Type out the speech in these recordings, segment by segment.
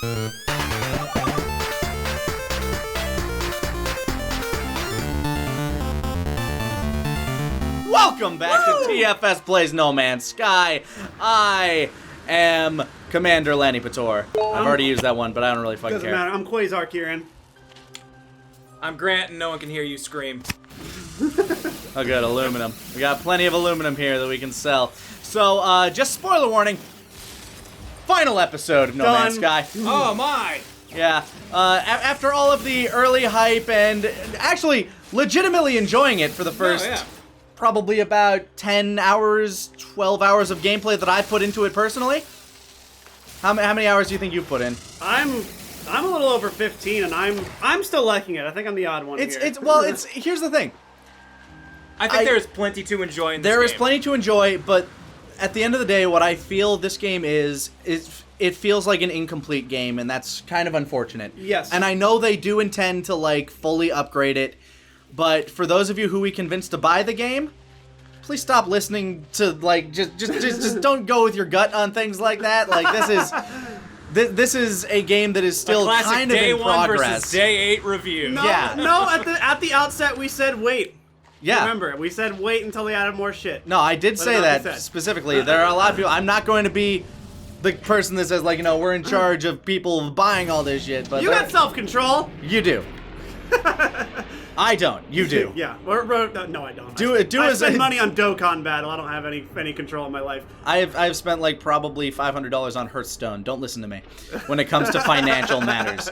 Welcome back to TFS Plays No Man's Sky. I am Commander Lanny Pator. I've already used that one, but I don't really fucking care. Doesn't matter. I'm Quasar Kieran. I'm Grant, and no one can hear you scream. Oh, good. Aluminum. We got plenty of aluminum here that we can sell. So, just spoiler warning. Final episode of No Man's Sky. Oh, my! Yeah. After all of the early hype and actually legitimately enjoying it for the first probably about 10 hours, 12 hours of gameplay that I put into it personally. How many hours do you think you've put in? I'm a little over 15, and I'm still liking it. I think I'm the odd one here. Here's the thing. I think there's plenty to enjoy in this There is game. plenty to enjoy, but at the end of the day, what I feel this game is it feels like an incomplete game, and that's kind of unfortunate. Yes. And I know they do intend to, like, fully upgrade it, but for those of you who we convinced to buy the game, please stop listening to, like, just don't go with your gut on things like that. Like, this is a game that is still kind of in progress. Day 1 versus Day 8 review. No, Yeah. no. At the outset, we said wait. Yeah. Remember, we said wait until they added more shit. No, I did say that specifically. There are a lot of people. I'm not going to be the person that says, like, you know, we're in charge of people buying all this shit. But You got self-control. You do. I don't. You do. Yeah. No, I don't. I spend money on Dokkan Battle. I don't have any control in my life. I've spent like probably $500 on Hearthstone. Don't listen to me when it comes to financial matters.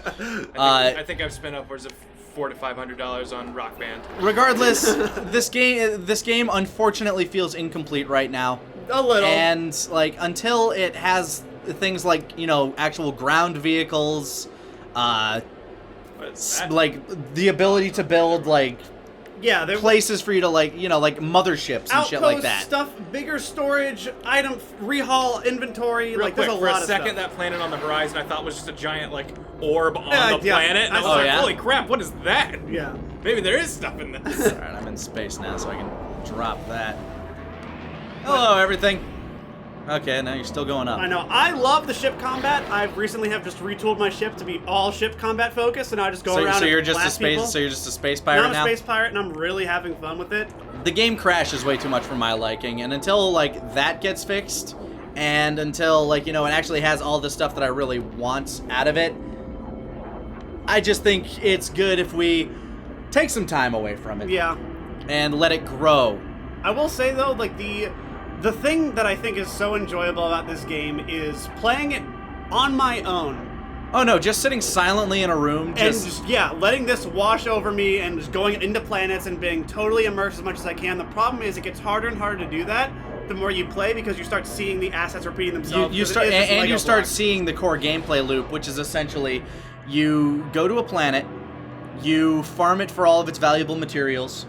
I think I've spent upwards of $400 to $500 on Rock Band. Regardless, this game unfortunately feels incomplete right now. A little. And like until it has things like, you know, actual ground vehicles, like the ability to build like places for you to, like, you know, like motherships and shit like that. Stuff, bigger storage, item rehaul inventory. Real like quick, there's a for lot a of second, stuff. that planet on the horizon I thought was just a giant like orb on the yeah. planet. And I was like, yeah? holy crap, what is that? Yeah. Maybe there is stuff in this. Alright, I'm in space now, so I can drop that. Hello, everything. Okay, now you're still going up. I know. I love the ship combat. I recently have just retooled my ship to be all ship combat focused, and I just go around and blast people. So you're just a space pirate now? I'm a space pirate, and I'm really having fun with it. The game crashes way too much for my liking, and until, like, that gets fixed, and until, like, you know, it actually has all the stuff that I really want out of it, I just think it's good if we take some time away from it. Yeah. And let it grow. I will say, though, like, the thing that I think is so enjoyable about this game is playing it on my own. Oh no, just sitting silently in a room, letting this wash over me and just going into planets and being totally immersed as much as I can. The problem is it gets harder and harder to do that the more you play, because you start seeing the assets repeating themselves. You start seeing the core gameplay loop, which is essentially you go to a planet, you farm it for all of its valuable materials.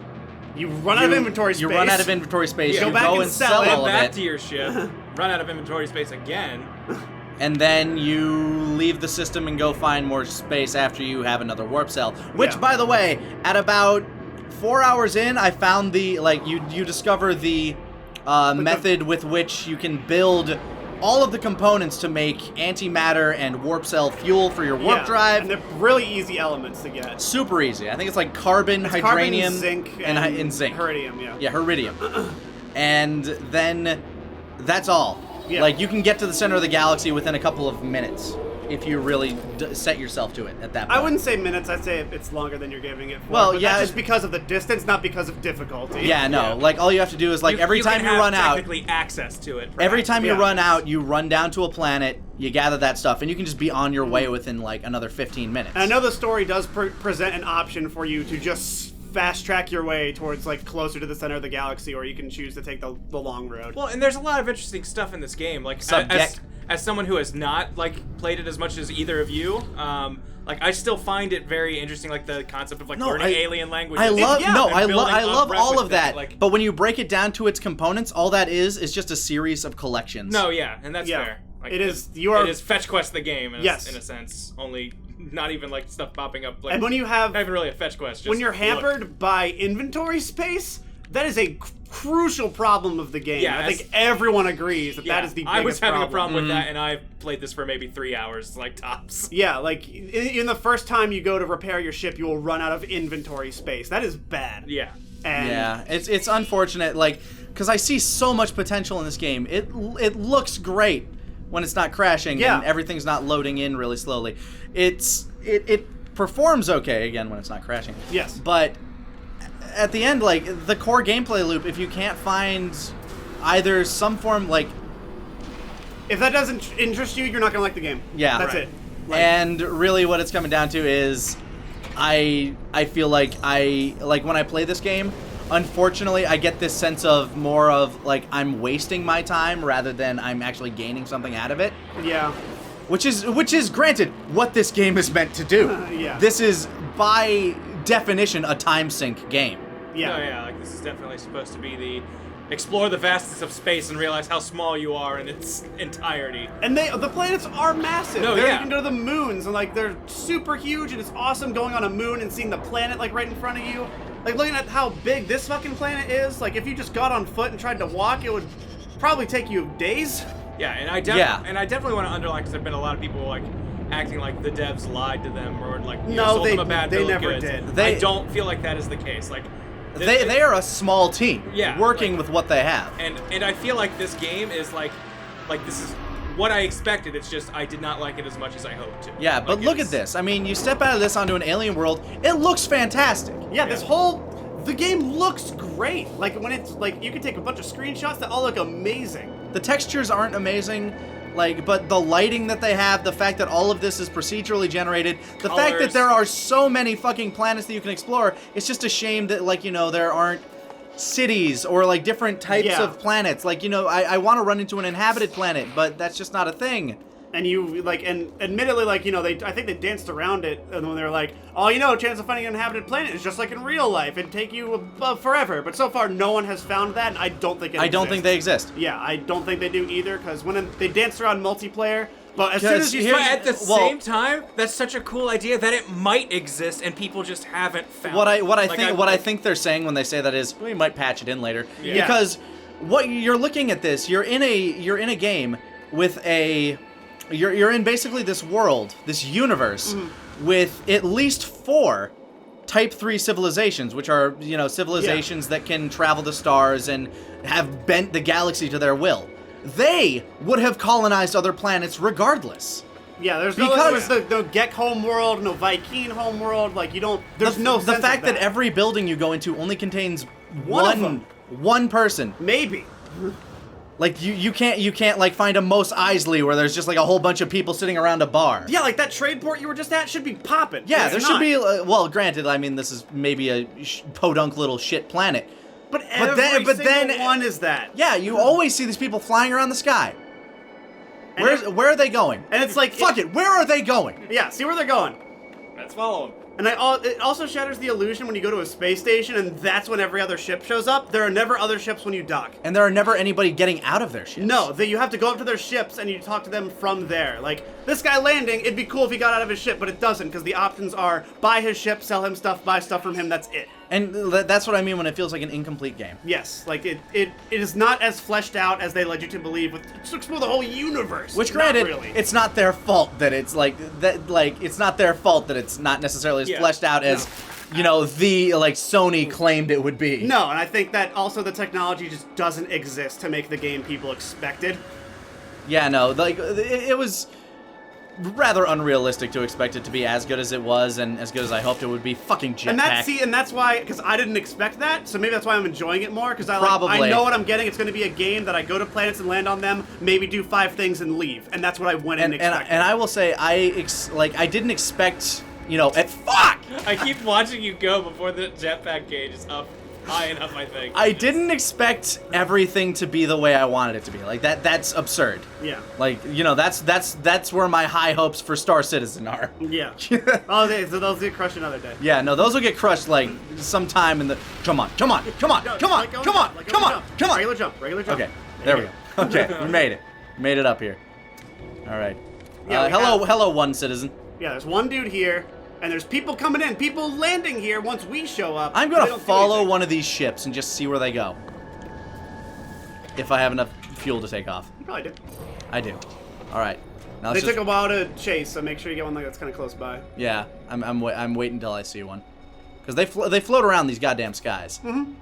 You run out of inventory space. You run out of inventory space. You You go back go and sell it. all of Back it. to your ship, run out of inventory space again. And then you leave the system and go find more space after you have another warp cell. Which, by the way, at about 4 hours in, I found the, like, you discover the method with which you can build all of the components to make antimatter and warp cell fuel for your warp drive. And they're really easy elements to get. Super easy. I think it's like carbon, hydranium, zinc, and zinc. Iridium, yeah. Yeah, iridium. And then that's all. Yeah. Like, you can get to the center of the galaxy within a couple of minutes if you really set yourself to it at that point. I wouldn't say minutes. I'd say it's longer than you're giving it for. Well, but yeah, that's just because of the distance, not because of difficulty. Yeah, no. Like, all you have to do is, like, every time you run out... technically access to it. Every time you run out, you run down to a planet, you gather that stuff, and you can just be on your way within, like, another 15 minutes. And I know the story does present an option for you to just fast track your way towards, like, closer to the center of the galaxy, or you can choose to take the long road. Well, and there's a lot of interesting stuff in this game. Like, as someone who has not, like, played it as much as either of you, like, I still find it very interesting, like, the concept of, like, learning alien languages. I love all of that. Like, but when you break it down to its components, all that is just a series of collections. No, yeah, and that's fair. Like, it is Fetch Quest the game, in a sense. Only not even, like, stuff popping up. Like, and when you have... not even really a Fetch Quest. Just when you're hampered by inventory space, That is a crucial problem of the game. Yeah, I think everyone agrees that that is the biggest I was having problem. a problem with that, and I've played this for maybe 3 hours, like tops. Yeah, like in the first time you go to repair your ship, you will run out of inventory space. That is bad. Yeah. And yeah, it's unfortunate, like, because I see so much potential in this game. It looks great when it's not crashing and everything's not loading in really slowly. It performs okay again when it's not crashing. Yes, but at the end, like, the core gameplay loop, if you can't find either some form, like... If that doesn't interest you, you're not going to like the game. Yeah. That's it. Like, and really what it's coming down to is I feel like when I play this game, unfortunately, I get this sense of more of, like, I'm wasting my time rather than I'm actually gaining something out of it. Yeah. Which is granted what this game is meant to do. Yeah. This is by definition a time sink game. Yeah. Oh yeah, like this is definitely supposed to be the explore the vastness of space and realize how small you are in its entirety. And the planets are massive. No, You yeah. can go to the moons and like they're super huge, and it's awesome going on a moon and seeing the planet like right in front of you. Like looking at how big this fucking planet is. Like if you just got on foot and tried to walk, it would probably take you days. Yeah, and I definitely want to underline because there've been a lot of people like acting like the devs lied to them or like sold them a bad bill of goods. did. I don't feel like that is the case. Like they are a small team, working like, with what they have. And I feel like this game is like this is what I expected. It's just I did not like it as much as I hoped to. Yeah, but look at this. I mean, you step out of this onto an alien world, it looks fantastic. Yeah, the game looks great. Like when it's like you can take a bunch of screenshots that all look amazing. The textures aren't amazing, like, but the lighting that they have, the fact that all of this is procedurally generated, the fact that there are so many fucking planets that you can explore, it's just a shame that, like, you know, there aren't cities or, like, different types of planets. Like, you know, I want to run into an inhabited planet, but that's just not a thing. And you, like, and admittedly, like, you know, I think they danced around it when they were like, oh, you know, chance of finding an inhabited planet is just like in real life. It'd take you forever. But so far, no one has found that, and I don't think it exists. I don't think they exist. Yeah, I don't think they do either, because when they danced around multiplayer, but as soon as you but at the same time, that's such a cool idea that it might exist and people just haven't found it. What I think they're saying when they say that is we might patch it in later. Yeah. Because what you're looking at this, you're in a game with you're in basically this world, this universe, with at least 4 Type 3 civilizations, which are, you know, civilizations that can travel the stars and have bent the galaxy to their will. They would have colonized other planets regardless. Yeah, there's no Gek homeworld, no Viking homeworld, like you don't, there's no sense The fact of that every building you go into only contains One one person. Maybe. Like you can't like find a Mos Eisley where there's just like a whole bunch of people sitting around a bar. Yeah, like that trade port you were just at should be popping. Yeah, there should be. Well, granted, I mean this is maybe a podunk little shit planet. But then one is that. Yeah, you always see these people flying around the sky. Where are they going? And it's like fuck it. Where are they going? Yeah, see where they're going. Let's follow them. And it also shatters the illusion when you go to a space station and that's when every other ship shows up. There are never other ships when you dock. And there are never anybody getting out of their ships. No, you have to go up to their ships and you talk to them from there. Like, this guy landing, it'd be cool if he got out of his ship, but it doesn't, because the options are buy his ship, sell him stuff, buy stuff from him, that's it. And that's what I mean when it feels like an incomplete game. Yes, like it is not as fleshed out as they led you to believe to explore the whole universe. Which, granted, really. It's not their fault that it's like that. Like, it's not their fault that it's not necessarily as fleshed out as, you know, Sony claimed it would be. No, and I think that also the technology just doesn't exist to make the game people expected. Yeah, no, like it was rather unrealistic to expect it to be as good as it was and as good as I hoped it would be. Fucking jetpack. And that's why, because I didn't expect that, so maybe that's why I'm enjoying it more, because I know what I'm getting. It's going to be a game that I go to planets and land on them, maybe do 5 things and leave, and that's what I went in and expected. And I will say, I didn't expect, you know, fuck! I keep watching you go before the jetpack gauge is up high enough, I think. I didn't expect everything to be the way I wanted it to be. Like, that's absurd. Yeah. Like, you know, that's where my high hopes for Star Citizen are. Yeah. So those get crushed another day. Yeah, no, those will get crushed, like, sometime in the... Come on. Regular jump. Okay, there we go. Okay, we made it. Made it up here. All right. Yeah, hello, one citizen. Yeah, there's one dude here. And there's people coming in, people landing here once we show up. I'm going to follow one of these ships and just see where they go. If I have enough fuel to take off. You probably do. I do. All right. Now They took a while to chase, so make sure you get one that's kind of close by. Yeah, I'm waiting until I see one. Because they float around these goddamn skies. Mm-hmm.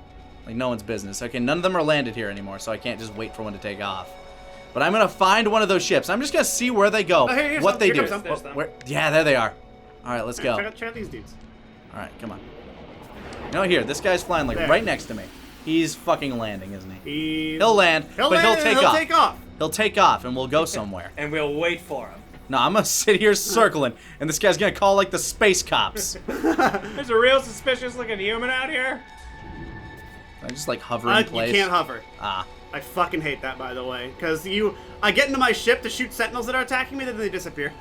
Like no one's business. Okay, none of them are landed here anymore, so I can't just wait for one to take off. But I'm going to find one of those ships. I'm just going to see where they go, what they do. Yeah, there they are. All right, let's go. Check out these dudes. All right, come on. No, here, this guy's flying like right next to me. He's fucking landing, isn't he? He'll land, but he'll take off. He'll take off, and we'll go somewhere. And we'll wait for him. No, I'm gonna sit here circling, and this guy's gonna call like the space cops. There's a real suspicious looking human out here. I just like hover in place. You can't hover. Ah. I fucking hate that, by the way, because I get into my ship to shoot sentinels that are attacking me, then they disappear.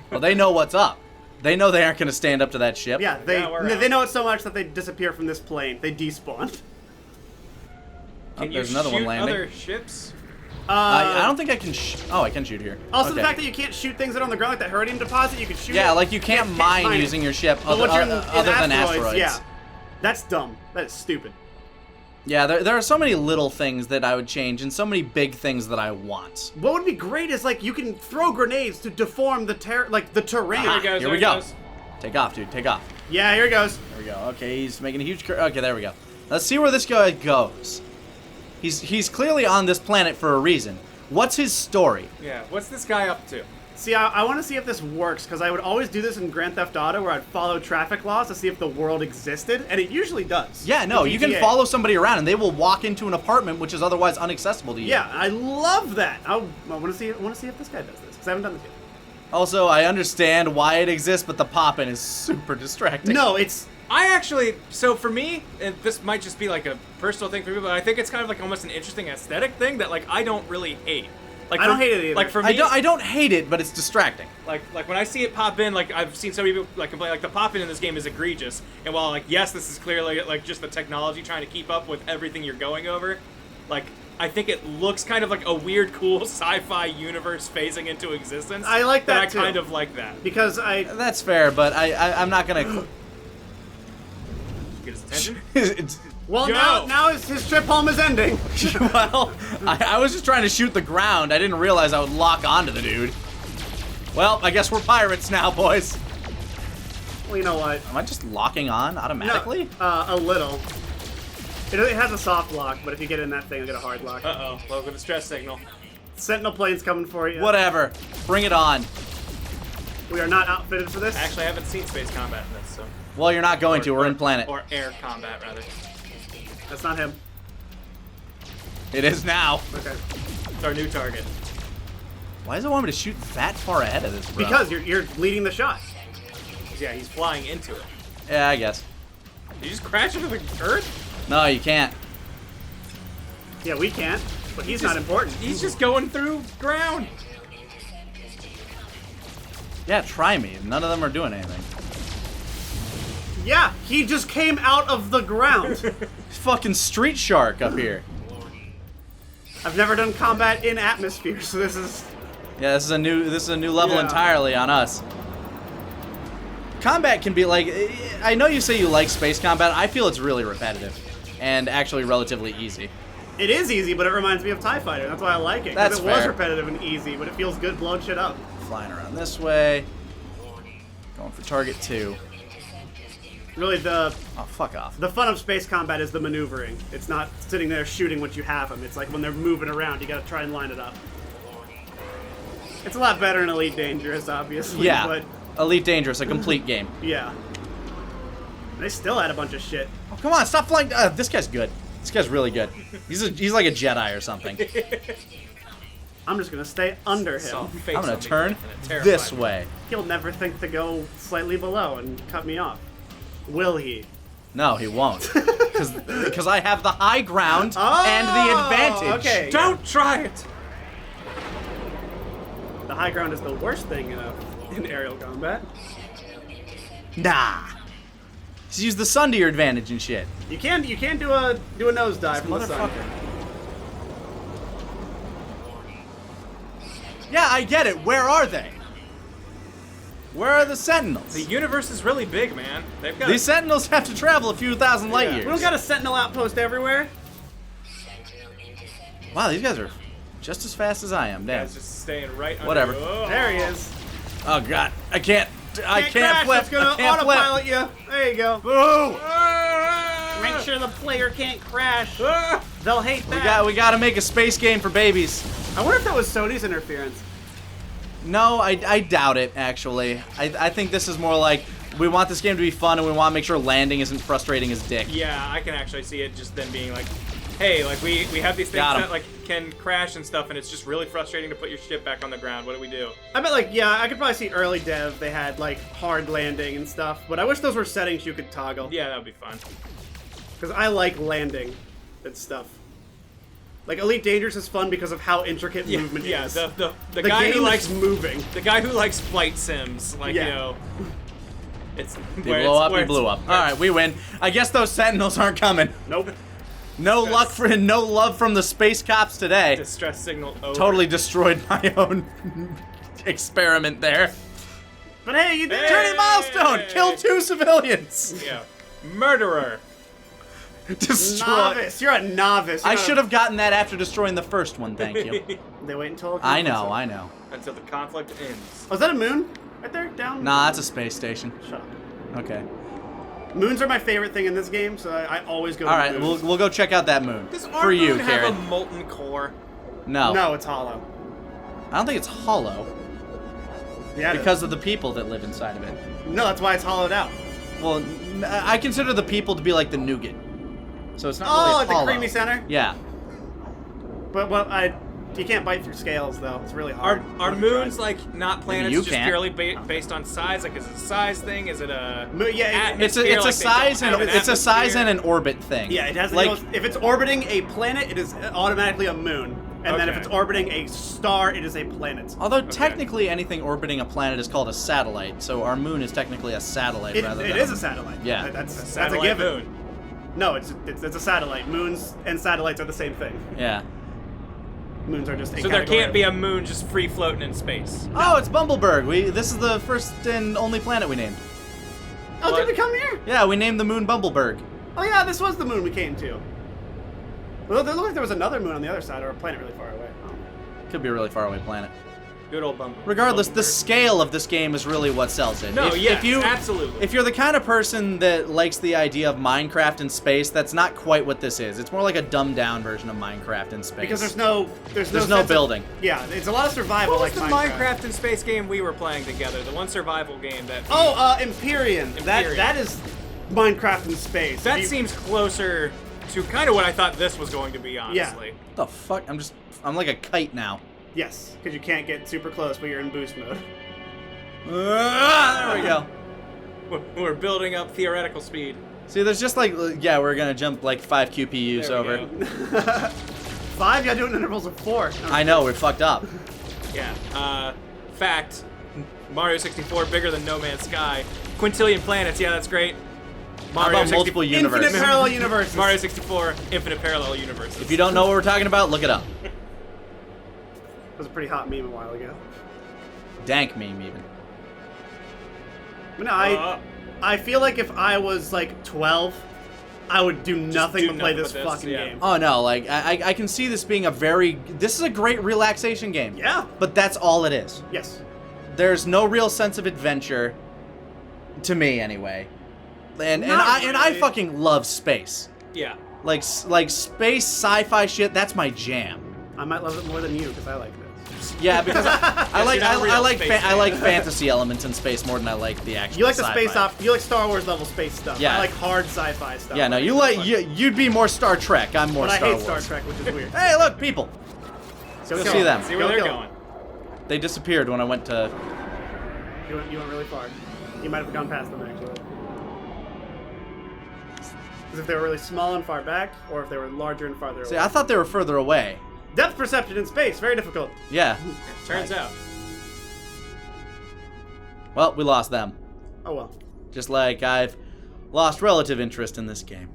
Well, they know what's up. They know they aren't gonna stand up to that ship. Yeah, they know it so much that they disappear from this plane. They despawn. Can there's you another shoot one landing. other ships? I don't think I can. Oh, I can shoot here. Also, okay. the fact that you can't shoot things that are on the ground, like the Herodium deposit, you can shoot. Yeah, it. like you can't mine using your ship other than asteroids. Yeah, that's dumb. That is stupid. Yeah, there are so many little things that I would change, and so many big things that I want. What would be great is like you can throw grenades to deform the terrain. Here we go. Take off, dude. Take off. Yeah, here he goes. There we go. Okay, he's making a huge. Okay, there we go. Let's see where this guy goes. He's clearly on this planet for a reason. What's his story? Yeah, what's this guy up to? See, I want to see if this works, because I would always do this in Grand Theft Auto, where I'd follow traffic laws to see if the world existed, and it usually does. Yeah, no, you can follow somebody around, and they will walk into an apartment which is otherwise inaccessible to you. Yeah, I love that. I want to see if this guy does this, because I haven't done this yet. Also, I understand why it exists, but the pop-in is super distracting. No, it's... So for me, and this might just be like a personal thing for me, but I think it's kind of like almost an interesting aesthetic thing that like I don't really hate. Like I don't hate it either. Like for me, I don't hate it, but it's distracting. Like when I see it pop in, like I've seen some people like complain like the pop in this game is egregious. And while like yes, this is clearly like just the technology trying to keep up with everything you're going over, like I think it looks kind of like a weird, cool sci-fi universe phasing into existence. I like that too. I kind of like that because That's fair, but I'm not gonna. Get his attention. Well, now his trip home is ending. Well, I was just trying to shoot the ground. I didn't realize I would lock onto the dude. Well, I guess we're pirates now, boys. Well, you know what? Am I just locking on automatically? No, a little. It has a soft lock, but if you get in that thing, you'll get a hard lock. Uh-oh. Look at the stress signal. Sentinel plane's coming for you. Whatever. Bring it on. We are not outfitted for this. Actually, I haven't seen space combat in this, so... Well, you're not going to. We're in planet. Or air combat, rather. That's not him. It is now. Okay. It's our new target. Why does it want me to shoot that far ahead of this, bro? Because you're leading the shot. Yeah, he's flying into it. Yeah, I guess. Did you just crash into the earth? No, you can't. Yeah, we can't. But he's not important. He's just going through ground. Yeah, try me. None of them are doing anything. Yeah, he just came out of the ground. Fucking street shark up here. I've never done combat in atmosphere, so this is... Yeah, this is a new level entirely on us. Combat can be like, I know you say you like space combat. I feel it's really repetitive and actually relatively easy. It is easy, but it reminds me of TIE Fighter. That's why I like it. That's fair. It was repetitive and easy, but it feels good blowing shit up. Flying around this way. Going for target 2. Really, oh, fuck off. The fun of space combat is the maneuvering. It's not sitting there shooting what you have them. It's like when they're moving around, you gotta try and line it up. It's a lot better in Elite Dangerous, obviously. Yeah, but Elite Dangerous, a complete game. Yeah. They still had a bunch of shit. Oh, come on, stop flying. This guy's good. This guy's really good. He's like a Jedi or something. I'm just gonna stay under him. I'm gonna turn this way. He'll never think to go slightly below and cut me off. Will he? No, he won't. Because I have the high ground and the advantage. Okay. Don't try it. The high ground is the worst thing in aerial combat. Nah. Just use the sun to your advantage and shit. You can do a nosedive from the sun. Yeah, I get it. Where are they? Where are the Sentinels? The universe is really big, man. They've got These Sentinels have to travel a few thousand light Yeah. years. We don't got a Sentinel outpost everywhere. Wow, these guys are just as fast as I am. Damn. guys just staying right under. Whatever. Oh. There he is. Oh god, I can't Crash, flip. It's gonna I can't flip. autopilot you. There you go. Boo! Make sure the player can't crash. Ah! They'll hate that. We gotta make a space game for babies. I wonder if that was Sony's interference. No, I doubt it, actually. I think this is more like, we want this game to be fun and we want to make sure landing isn't frustrating as dick. Yeah, I can actually see it just then being like, hey, like we have these things Got 'em. that like can crash and stuff, and it's just really frustrating to put your ship back on the ground. What do we do? I bet, like, yeah, I could probably see early dev, they had, like, hard landing and stuff, but I wish those were settings you could toggle. Yeah, that would be fun. Because I like landing and stuff. Like, Elite Dangerous is fun because of how intricate movement Yeah, is. the The guy game who likes is moving. the guy who likes flight sims, like Yeah. you know, it's You blow up, you blew up. Alright, we win. I guess those Sentinels aren't coming. Nope. No love from the space cops today. Distress signal over. Totally destroyed my own experiment there. But hey, you did it! Journey milestone! Kill 2 civilians! Yeah, murderer. Destroy. Novice. You're a novice. I should have gotten that after destroying the first one, thank you. They wait until... I know. Until the conflict ends. Oh, is that a moon? Right there? Down? Nah, that's a space station. Shut up. Okay. Moons are my favorite thing in this game, so I always go to Alright, moons. we'll go check out that moon. Does For our you, moon have Karen. a molten core? No. No, it's hollow. I don't think it's hollow. Yeah, it Because of the people that live inside of it. is. No, that's why it's hollowed out. Well, I consider the people to be like the nougat. So it's not Oh, really at the hollow. creamy center? Yeah. But you can't bite through scales, though. It's really hard. Are I've moons tried. like not planets, you just can't. purely based on size? Like, is it a size thing? Is it a Yeah, It's a atmosphere, like they size don't and have an it's a size and atmosphere? an orbit thing. yeah, it has like if it's orbiting a planet, it is automatically a moon. And then if Okay. it's orbiting a star, it is a planet. although technically anything orbiting a planet is called a satellite, so our moon is technically a satellite It rather than is a satellite. Yeah. That's a satellite given. moon. No, it's a satellite. Moons and satellites are the same thing. Yeah. Moons are just a So there category can't of- be a moon just free floating in space. Oh, it's Bumbleberg. This is the first and only planet we named. Oh, What? did we come here? Yeah, we named the moon Bumbleberg. Oh yeah, this was the moon we came to. Well, it looked like there was another moon on the other side, or a planet really far away. Oh. Could be a really far away planet. Good old Bumble. Regardless, the Bumbleberg. scale of this game is really what sells it. No, yes, you, absolutely. If you're the kind of person that likes the idea of Minecraft in space, that's not quite what this is. It's more like a dumbed down version of Minecraft in space. Because there's no no sense of- building. Yeah, it's a lot of survival What was like the Minecraft. Minecraft in space game we were playing together? The one survival game that. Oh, Empyrean. Empyrean. That is Minecraft in space. that You- seems closer to kind of what I thought this was going to be. Honestly. What the fuck? I'm like a kite now. Yes, because you can't get super close when you're in boost mode. There we go. We're building up theoretical speed. See, there's just like, yeah, we're gonna jump like 5 QPUs There we over. go. 5, you gotta do it in intervals of 4. I know, we're fucked up. Yeah. Fact. Mario 64 bigger than No Man's Sky. Quintillion planets. Yeah, that's great. How about multiple universes? Infinite parallel universes. Mario 64 infinite parallel universes. If you don't know what we're talking about, look it up. That was a pretty hot meme a while ago. Dank meme, even. But no, I feel like if I was like 12, I would do nothing do but play nothing this but this, fucking yeah. game. Oh no, like, I can see this being this is a great relaxation game. Yeah. But that's all it is. Yes. There's no real sense of adventure, to me anyway. And Not I really. fucking love space. Yeah. Like space sci-fi shit, that's my jam. I might love it more than you because I like this. Yeah, because I like you're not real space I like fan. fantasy elements in space more than I like the actual. You like the sci-fi. space op. You like Star Wars level space stuff. Yeah. I like hard sci-fi stuff. Yeah, no, you like you'd be more Star Trek. I'm more But I Star hate Wars. Star Trek, which is weird. Hey, look, people. Go Go see them. See where Go they're kill going. They disappeared when I went to. You went really far. You might have gone past them actually. Because if they were really small and far back, or if they were larger and farther See, away. I thought they were further away. Depth perception in space, very difficult. Yeah. Turns out. Well, we lost them. Oh well. Just like I've lost relative interest in this game.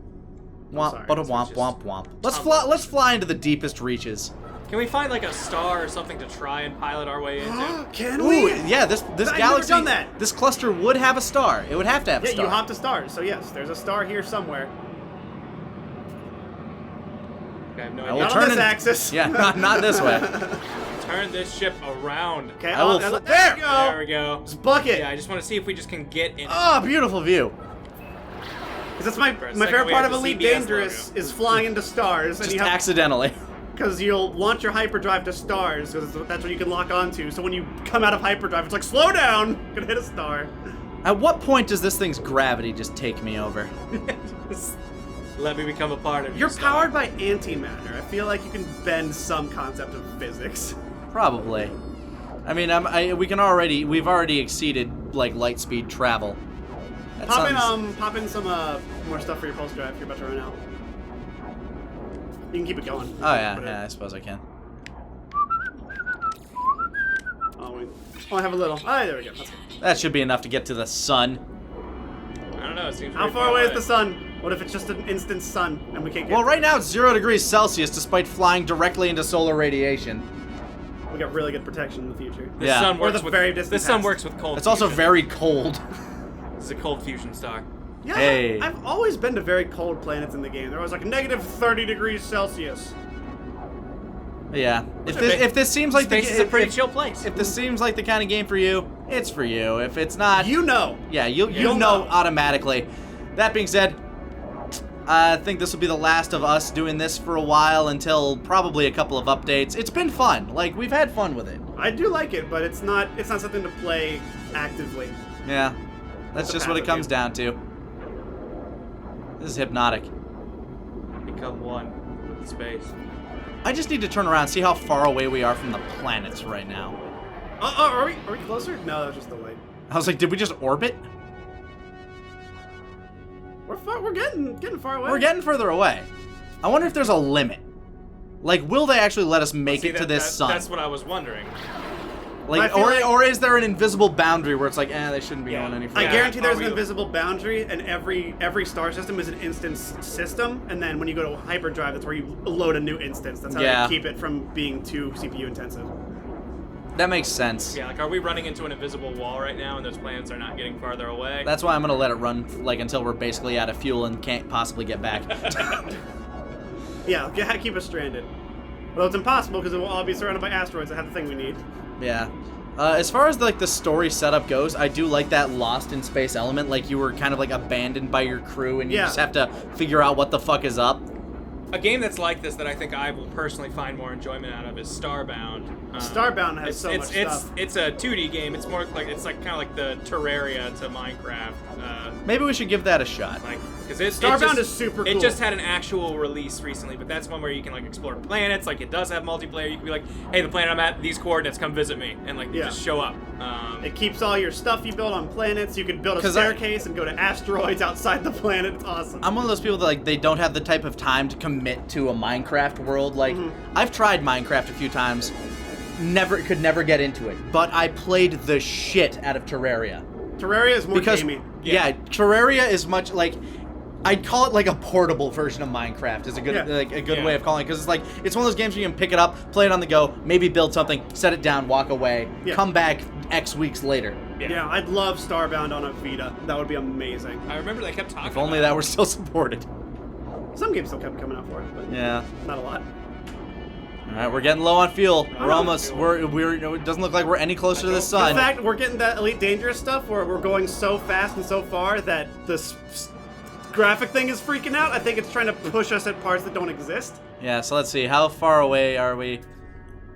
Womp, sorry, but a it's womp, just- womp, womp. Let's fly into the deepest reaches. Can we find like a star or something to try and pilot our way into? Can Ooh, we? yeah, this I've never galaxy, done that. this cluster would have a star. It would have to have a Yeah, star. you hop to stars. So yes, there's a star here somewhere. Okay, I have no I will idea. Not turn on this it- axis. Yeah, not this way. Turn this ship around. Okay, I will there flip- you go. There we go. Just bucket. Yeah, I just want to see if we just can get in. Oh, beautiful view. Because that's my For a my second, favorite we part have of the Elite CBS Dangerous logo. is flying into stars, and Just you have accidentally. because you'll launch your hyperdrive to stars because that's what you can lock onto. So when you come out of hyperdrive, it's like slow down, gonna hit a star. At what point does this thing's gravity just take me over? Just let me become a part of You're your powered star. by antimatter. I feel like you can bend some concept of physics. Probably. I mean, we've already exceeded like light speed travel. That sounds- Pop in some more stuff for your pulse drive. You're about to run out. You can keep it going. Oh yeah, I suppose I can. Oh, wait. Oh, I have a little. Oh, there we go. That's good. That should be enough to get to the sun. I don't know. It seems How very far away is the sun? What if it's just an instant sun and we can't get? Well, right now it's 0 degrees Celsius, despite flying directly into solar radiation. we got really good protection in the future. The Yeah. sun Or works the with very distant the sun past. works with cold. It's also fusion. very cold. This is a cold fusion star. Yeah, Hey. I've always been to very cold planets in the game. They're always like negative 30 degrees Celsius. Yeah. If a this, big- if this seems like Space the is a pretty if, chill place. if this seems like the kind of game for you, it's for you. If it's not, You know. yeah, you'll You'll know know. automatically. That being said, I think this will be the last of us doing this for a while until probably a couple of updates. It's been fun. Like, we've had fun with it. I do like it, but it's not something to play actively. Yeah. That's It's a just what it passive comes game. down to. This is hypnotic. Become one with space. I just need to turn around and see how far away we are from the planets right now. Are we closer? No, that's just the way. I was like, did we just orbit? We're getting far away. We're getting further away. I wonder if there's a limit. Like, will they actually let us make See, it to this sun? That's what I was wondering. Like, I feel like- or is there an invisible boundary where it's like, they shouldn't be Yeah. going any I further? Yeah, guarantee there's are an we- invisible boundary, and every star system is an instance system. And then when you go to hyperdrive, that's where you load a new instance. That's how Yeah. they keep it from being too CPU intensive. That makes sense. Yeah, like, are we running into an invisible wall right now, and those planets are not getting farther away? That's why I'm gonna let it run like until we're basically out of fuel and can't possibly get back. Yeah, keep us stranded. Well, it's impossible because it will all be surrounded by asteroids that have the thing we need. Yeah. As far as like the story setup goes, I do like that Lost in Space element. Like you were kind of like abandoned by your crew, and you Yeah. just have to figure out what the fuck is up. A game that's like this that I think I will personally find more enjoyment out of is Starbound. Starbound has so much stuff. It's a 2D game. It's more like kind of like the Terraria to Minecraft. Maybe we should give that a shot. Like, because it Starbound just, is super It cool. just had an actual release recently, but that's one where you can like explore planets. Like it does have multiplayer. You can be like, hey, the planet I'm at, these coordinates, come visit me, and like Yeah. just show up. It keeps all your stuff you build on planets. You can build a 'Cause staircase and go to asteroids outside the planet. It's awesome. I'm one of those people that like they don't have the type of time to commit to a Minecraft world. Like I've tried Minecraft a few times, could never get into it. But I played the shit out of Terraria. Terraria is more Because gamey. yeah, Terraria is much like I'd call it like a portable version of Minecraft. Is a good Yeah. way of calling it because it's like it's one of those games where you can pick it up, play it on the go, maybe build something, set it down, walk away, Yeah. come back X weeks later. Yeah, I'd love Starbound on a Vita. That would be amazing. I remember they kept talking. If only about that were still supported. Some games still kept coming out for it, but Yeah. not a lot. All right, we're getting low on fuel. We're on almost. fuel. We're. It doesn't look like we're any closer to the In sun. fact, we're getting that Elite Dangerous stuff where we're going so fast and so far that this graphic thing is freaking out. I think it's trying to push us at parts that don't exist. Yeah. So let's see. How far away are we?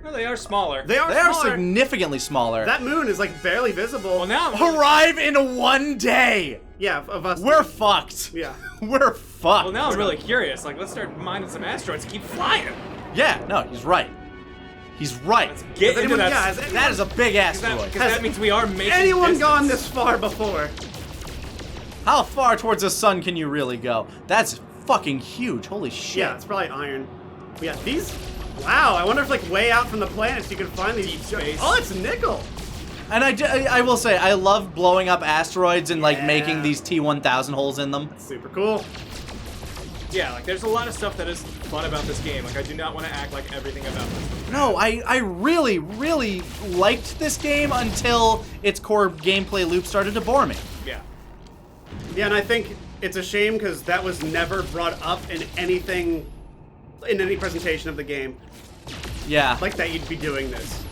Well, they are smaller. They are They are smaller. significantly smaller. That moon is like barely visible. Well, now I'm Arrive in one day. Yeah, of us. We're fucked. Yeah. We're fucked. Well, now I'm really curious. Like, let's start mining some asteroids and keep flying. Yeah. No, he's right. He's right. Let's get Has into anyone- that. yeah, has anyone- That is a big asteroid. Because that means we are making Anyone distance. gone this far before? How far towards the sun can you really go? That's fucking huge. Holy shit. Yeah, it's probably iron. But yeah, these. Wow, I wonder if like way out from the planets you can find these. Deep space. Oh, it's nickel. And I will say, I love blowing up asteroids and like Yeah. making these T-1000 holes in them. Super cool. Yeah, like there's a lot of stuff that is fun about this game. Like I do not want to act like everything about this. No, I really, really liked this game until its core gameplay loop started to bore me. Yeah. Yeah, and I think it's a shame because that was never brought up in anything, in any presentation of the game. Yeah. Like that you'd be doing this.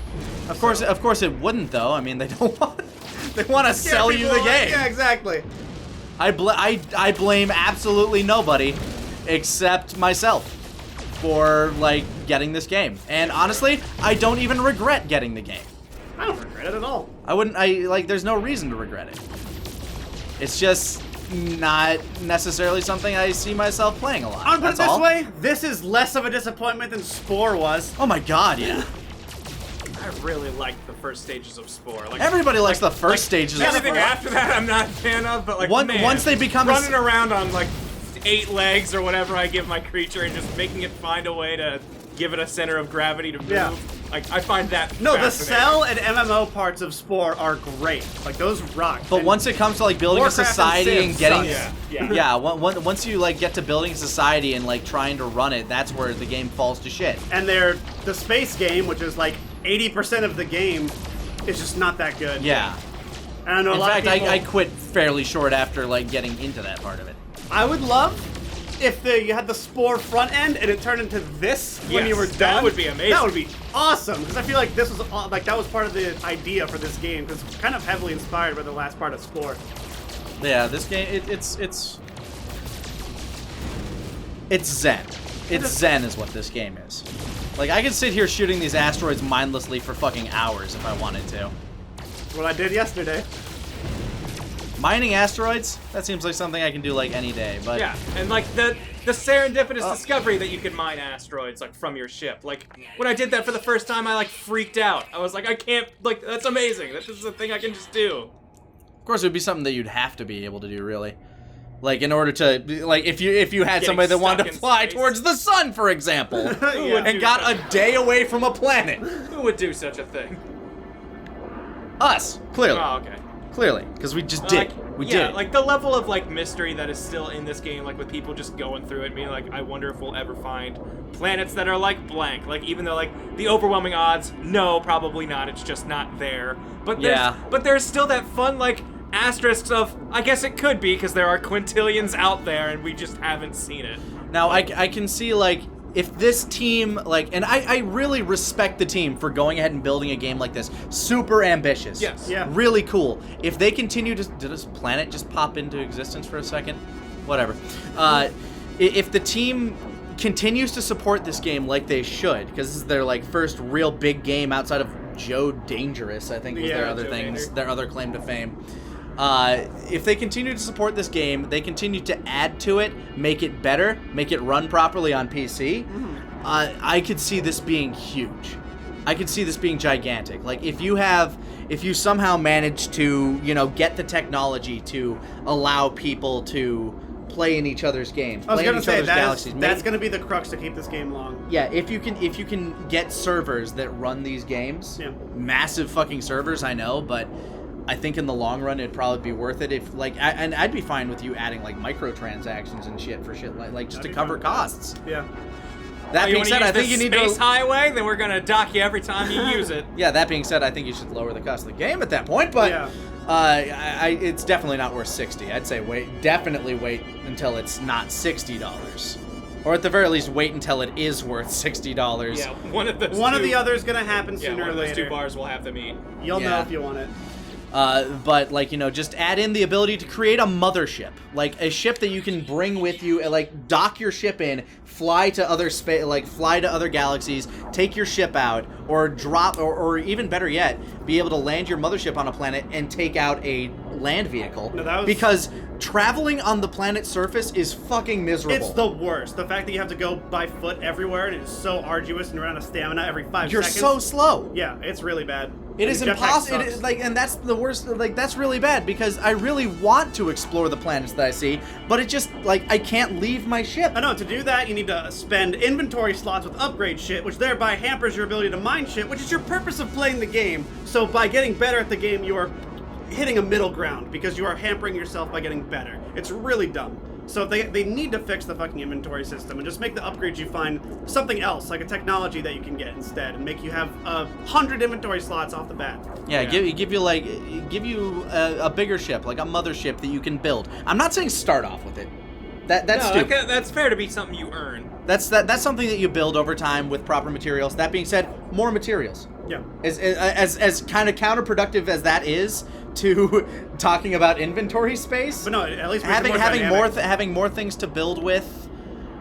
Of course it wouldn't though. I mean, they don't want. They want to sell you the game. Yeah, exactly. I blame absolutely nobody except myself for like getting this game. And honestly, I don't even regret getting the game. I don't regret it at all. There's no reason to regret it. It's just not necessarily something I see myself playing a lot. I'm gonna put it That's this all. way, this is less of a disappointment than Spore was. Oh my god, yeah. I really liked the first stages of Spore. Like Everybody likes the first stages of everything Spore. after that, I'm not a fan of. But like Once they become running around on like 8 legs or whatever I give my creature and just making it find a way to give it a center of gravity to move. Yeah. Like I find that No, the fascinating. cell and MMO parts of Spore are great. Like those rock. But And once it comes to like building Warcraft a and society Civ and getting sucks. Yeah. once you like get to building a society and like trying to run it, that's where the game falls to shit. and the space game, which is like 80% of the game, is just not that good. Yeah. And I know In a lot fact, of people, I quit fairly short after like getting into that part of it. I would love if you had the Spore front end and it turned into this when you were Yes, done. that would be amazing. That would be awesome because I feel like this was like that was part of the idea for this game because it's kind of heavily inspired by the last part of Spore. Yeah, this game it's zen. It's zen is what this game is. Like I could sit here shooting these asteroids mindlessly for fucking hours if I wanted to. What I did yesterday. Mining asteroids? That seems like something I can do like any day, but Yeah, and like the serendipitous discovery that you could mine asteroids like from your ship. Like when I did that for the first time, I like freaked out. I was like, I can't. Like that's amazing. This is a thing I can just do. of course it would be something that you'd have to be able to do, really. Like in order to like if you had Getting somebody that wanted to stuck in fly space. towards the sun, for example, Who would and got a day away from a planet. Who would do such a thing? Us, clearly. Oh, okay. Clearly, because we just did. We yeah, did. like the level of like mystery that is still in this game, like with people just going through it, being like, I wonder if we'll ever find planets that are like blank. Like even though like the overwhelming odds, no, probably not. It's just not there. But there's still that fun like asterisks of I guess it could be because there are quintillions out there and we just haven't seen it. Now I can see like if this team like, and I really respect the team for going ahead and building a game like this, super ambitious. Yes. Yeah. Really cool. If they continue to, did this planet just pop into existence for a second? Whatever. If the team continues to support this game like they should, because this is their like first real big game outside of Joe Dangerous, I think was their Yeah, other Joe things, Danger. their other claim to fame. If they continue to support this game, they continue to add to it, make it better, make it run properly on PC, I could see this being huge. I could see this being gigantic. Like if you somehow manage to, get the technology to allow people to play in each other's games, I was play in gonna each say other's galaxies. that's gonna be the crux to keep this game long. Yeah, if you can get servers that run these games, Yeah. massive fucking servers, I know, but I think in the long run it'd probably be worth it if like, and I'd be fine with you adding like microtransactions and shit for shit like just to That'd be cover fine with that. costs. Yeah. That You being wanna said, use I think this you need space to. highway, then we're gonna dock you every time you use it. Yeah, that being said, I think you should lower the cost of the game at that point. But Yeah. it's definitely not worth $60. I'd say definitely wait until it's not $60, or at the very least wait until it is worth $60. Yeah, one of The other's gonna happen Yeah, sooner one or of those later. two bars will have to meet. You'll know Yeah. if you want it. But like just add in the ability to create a mothership, like a ship that you can bring with you, and like dock your ship in, fly to other fly to other galaxies, take your ship out, or drop, or even better yet, be able to land your mothership on a planet and take out a land vehicle. No, that was- because traveling on the planet's surface is fucking miserable. It's the worst. The fact that you have to go by foot everywhere and it's so arduous and run out of stamina every 5 You're seconds. so slow. Yeah, it's really bad. It And is the jetpack impossible. It sucks. is, and that's the worst. That's really bad because I really want to explore the planets that I see, but it just I can't leave my ship. I know, to do that, you need to spend inventory slots with upgrade shit, which thereby hampers your ability to mine shit, which is your purpose of playing the game. So by getting better at the game, you are hitting a middle ground because you are hampering yourself by getting better. It's really dumb. So they need to fix the fucking inventory system and just make the upgrades you find something else, like a technology that you can get instead, and make you have 100 inventory slots off the bat. Yeah, give you a bigger ship, like a mothership that you can build. I'm not saying start off with it. That's stupid. That's fair to be something you earn. That's something that you build over time with proper materials. That being said, more materials. Yeah. As kind of counterproductive as that is to talking about inventory space, But no, at least having more things to build with,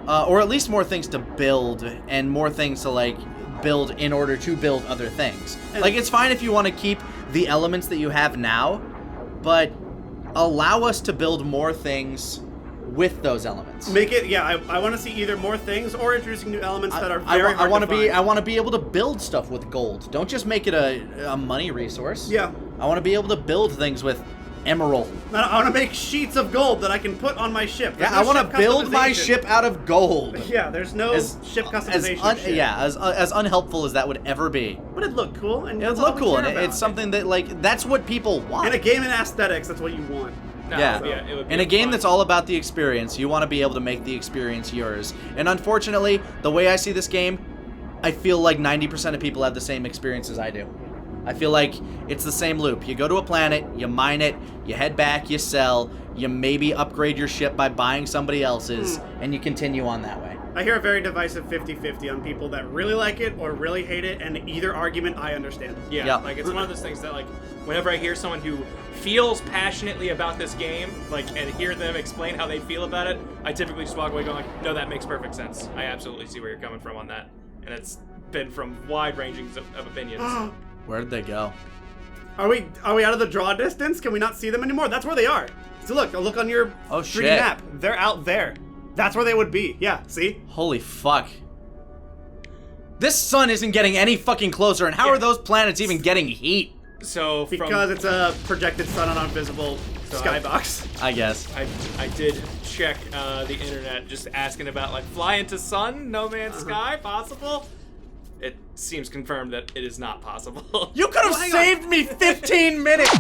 or at least more things to build and more things to like build in order to build other things. Like it's fine if you want to keep the elements that you have now, but allow us to build more things with those elements. Make it, I want to see either more things or introducing new elements that are very hard to find. I want to be able to build stuff with gold. Don't just make it a money resource. Yeah. I want to be able to build things with emerald. I want to make sheets of gold that I can put on my ship. Yeah, I want to build my ship out of gold. Yeah, there's no ship customization shit. Yeah, as unhelpful as that would ever be. But it'd look cool. And It'd look cool, and it's something that, like, that's what people want. In a game in aesthetics, that's what you want. No, yeah, it would be in a game fun. that's all about the experience, you want to be able to make the experience yours. And unfortunately, the way I see this game, I feel like 90% of people have the same experience as I do. I feel like it's the same loop. You go to a planet, you mine it, you head back, you sell, you maybe upgrade your ship by buying somebody else's, and you continue on that way. I hear a very divisive 50-50 on people that really like it or really hate it, and either argument I understand. Yeah, like it's one of those things that, like, whenever I hear someone who feels passionately about this game, like, and hear them explain how they feel about it, I typically just walk away going like, no, that makes perfect sense. I absolutely see where you're coming from on that. And it's been from wide ranges of opinions. Where'd they go? Are we out of the draw distance? Can we not see them anymore? That's where they are. So look on your 3D map. They're out there. That's where they would be. Yeah, see? Holy fuck. This sun isn't getting any fucking closer, and how are those planets even getting heat? So because it's a projected sun on a visible skybox. I guess. I did check the internet just asking about, like, fly into sun, no man's sky, possible? It seems confirmed that it is not possible. You could have saved me 15 minutes!